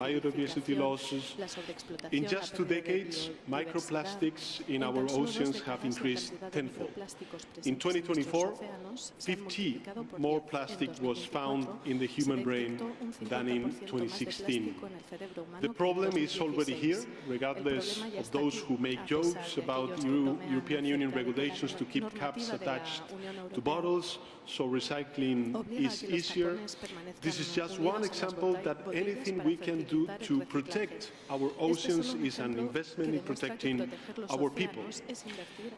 biodiversity losses. In just 2 decades, microplastics in our oceans have increased tenfold. In 2024, 50 more plastic was found in the human brain than in 2016. The problem is already here, regardless of those who make jokes about European Union regulations to keep caps attached to bottles, so recycling is easier. This is just one example that anything we can do to protect our oceans is an investment in protecting our people.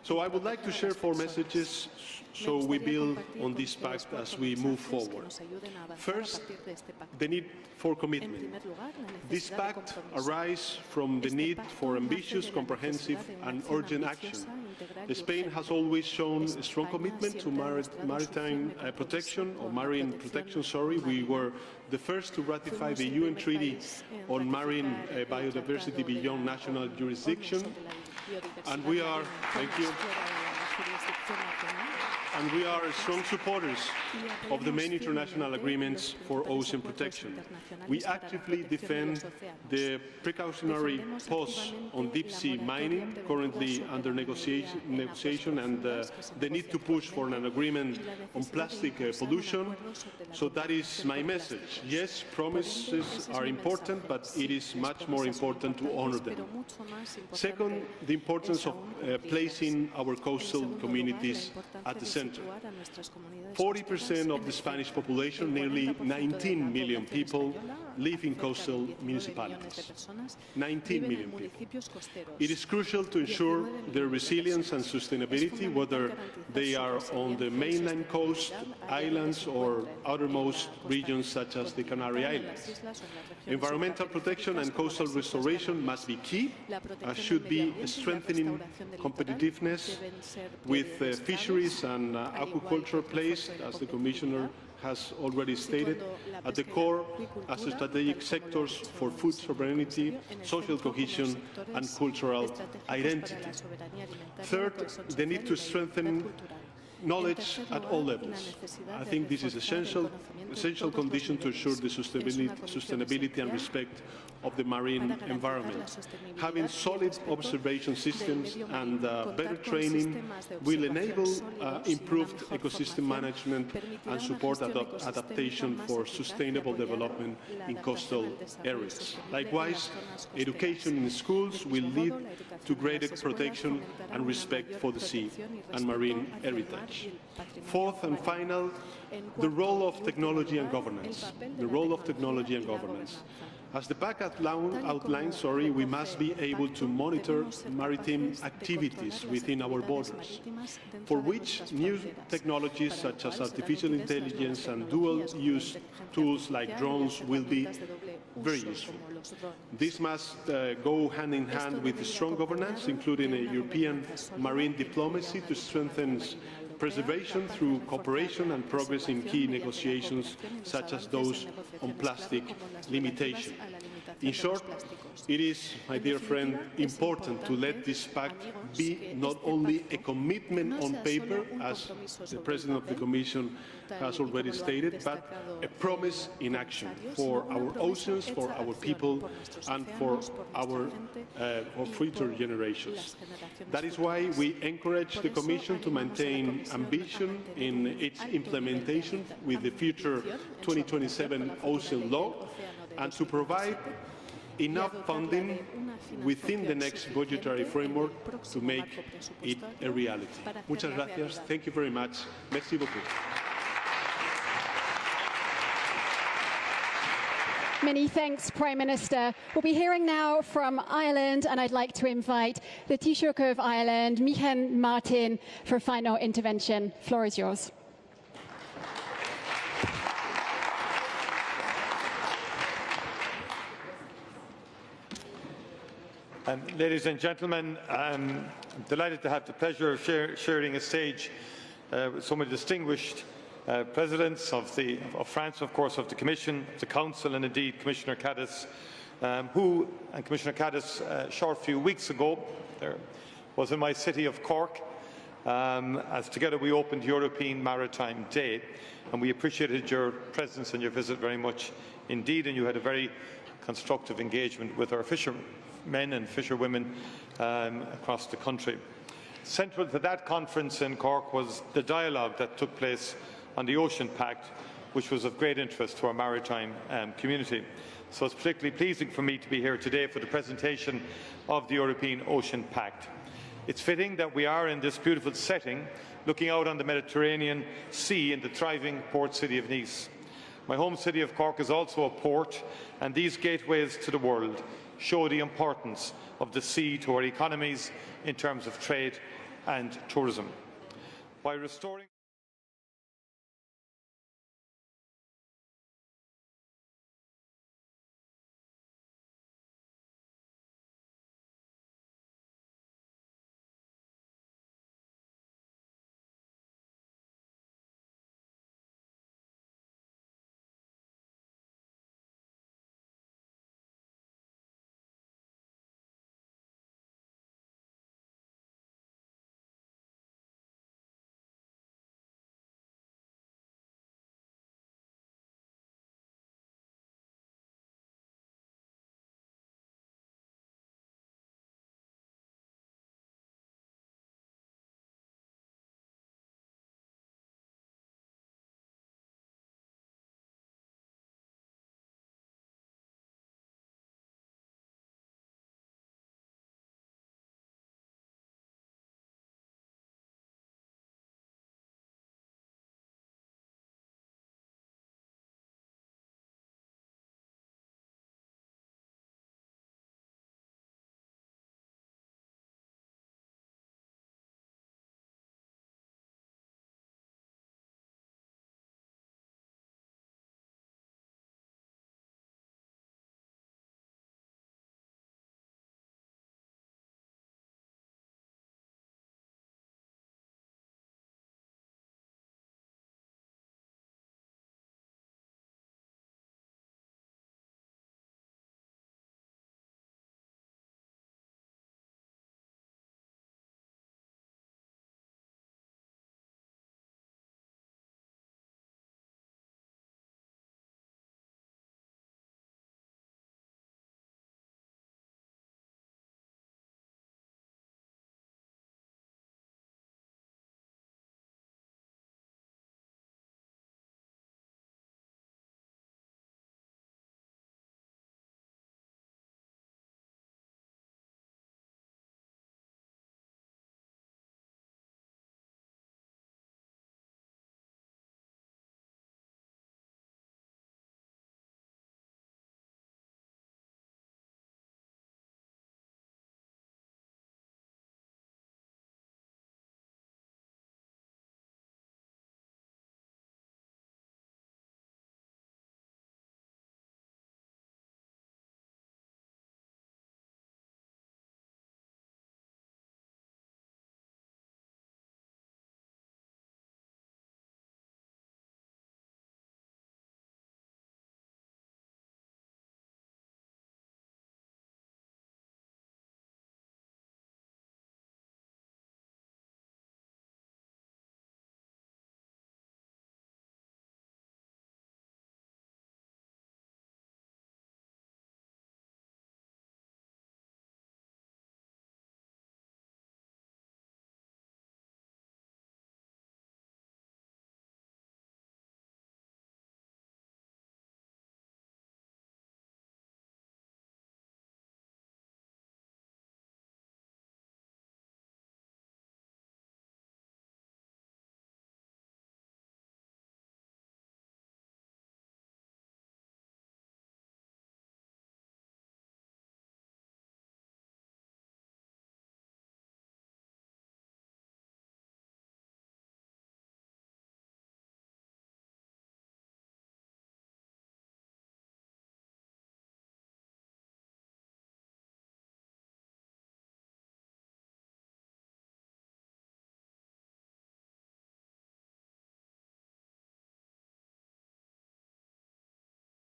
So I would like to share 4 messages so we build on this pact as we move forward. First, the need for commitment. This pact arises from the need for ambitious, comprehensive and urgent action. Spain has always shown a strong commitment to maritime protection, or marine protection, sorry. We were the first to ratify the UN Treaty on Marine Biodiversity beyond national jurisdiction, and we are, thank you, and we are strong supporters of the main international agreements for ocean protection. We actively defend the precautionary pause on deep-sea mining, currently under negotiation, and the need to push for an agreement on plastic pollution. So that is my message. Yes, promises are important, but it is much more important to honor them. Second, the importance of placing our coastal communities at the center. 40% of the Spanish population, nearly 19 million people, live in coastal municipalities. 19 million people. It is crucial to ensure their resilience and sustainability, whether they are on the mainland coast, islands, or outermost regions such as the Canary Islands. Environmental protection and coastal restoration must be key, as should be strengthening competitiveness with fisheries and aquaculture placed, as the Commissioner has already stated, at the core as strategic sectors for food sovereignty, social cohesion and cultural identity. Third, the need to strengthen knowledge at all levels. I think this is essential condition to ensure the sustainability and respect of the marine environment. Having solid observation systems and better training will enable improved ecosystem management and support adaptation for sustainable development in coastal areas. Likewise, education in schools will lead to greater protection and respect for the sea and marine heritage. Fourth and final, the role of technology and governance. The role of technology and governance. As the pact outlines, we must be able to monitor maritime activities within our borders, for which new technologies such as artificial intelligence and dual-use tools like drones will be very useful. This must go hand in hand with strong governance, including a European marine diplomacy to strengthen preservation through cooperation and progress in key negotiations such as those on plastic limitation. In short, it is, my dear friend, important to let this pact be not only a commitment on paper, as the President of the Commission has already stated, but a promise in action for our oceans, for our people, and for our future generations. That is why we encourage the Commission to maintain ambition in its implementation with the future 2027 ocean law, and to provide enough funding within the next budgetary framework to make it a reality. Muchas gracias. Thank you very much. Merci beaucoup. Many thanks, Prime Minister. We'll be hearing now from Ireland, and I'd like to invite the Taoiseach of Ireland, Micheál Martin, for final intervention. The floor is yours. Ladies and gentlemen, I'm delighted to have the pleasure of sharing a stage with so many distinguished presidents of France, of course, of the Commission, the Council, and indeed Commissioner Caddis, Commissioner Caddis a short few weeks ago was in my city of Cork, as together we opened European Maritime Day, and we appreciated your presence and your visit very much indeed, and you had a very constructive engagement with our fishermen and fisherwomen across the country. Central to that conference in Cork was the dialogue that took place on the Ocean Pact, which was of great interest to our maritime community. So it's particularly pleasing for me to be here today for the presentation of the European Ocean Pact. It's fitting that we are in this beautiful setting, looking out on the Mediterranean Sea in the thriving port city of Nice. My home city of Cork is also a port, and these gateways to the world show the importance of the sea to our economies in terms of trade and tourism. By restoring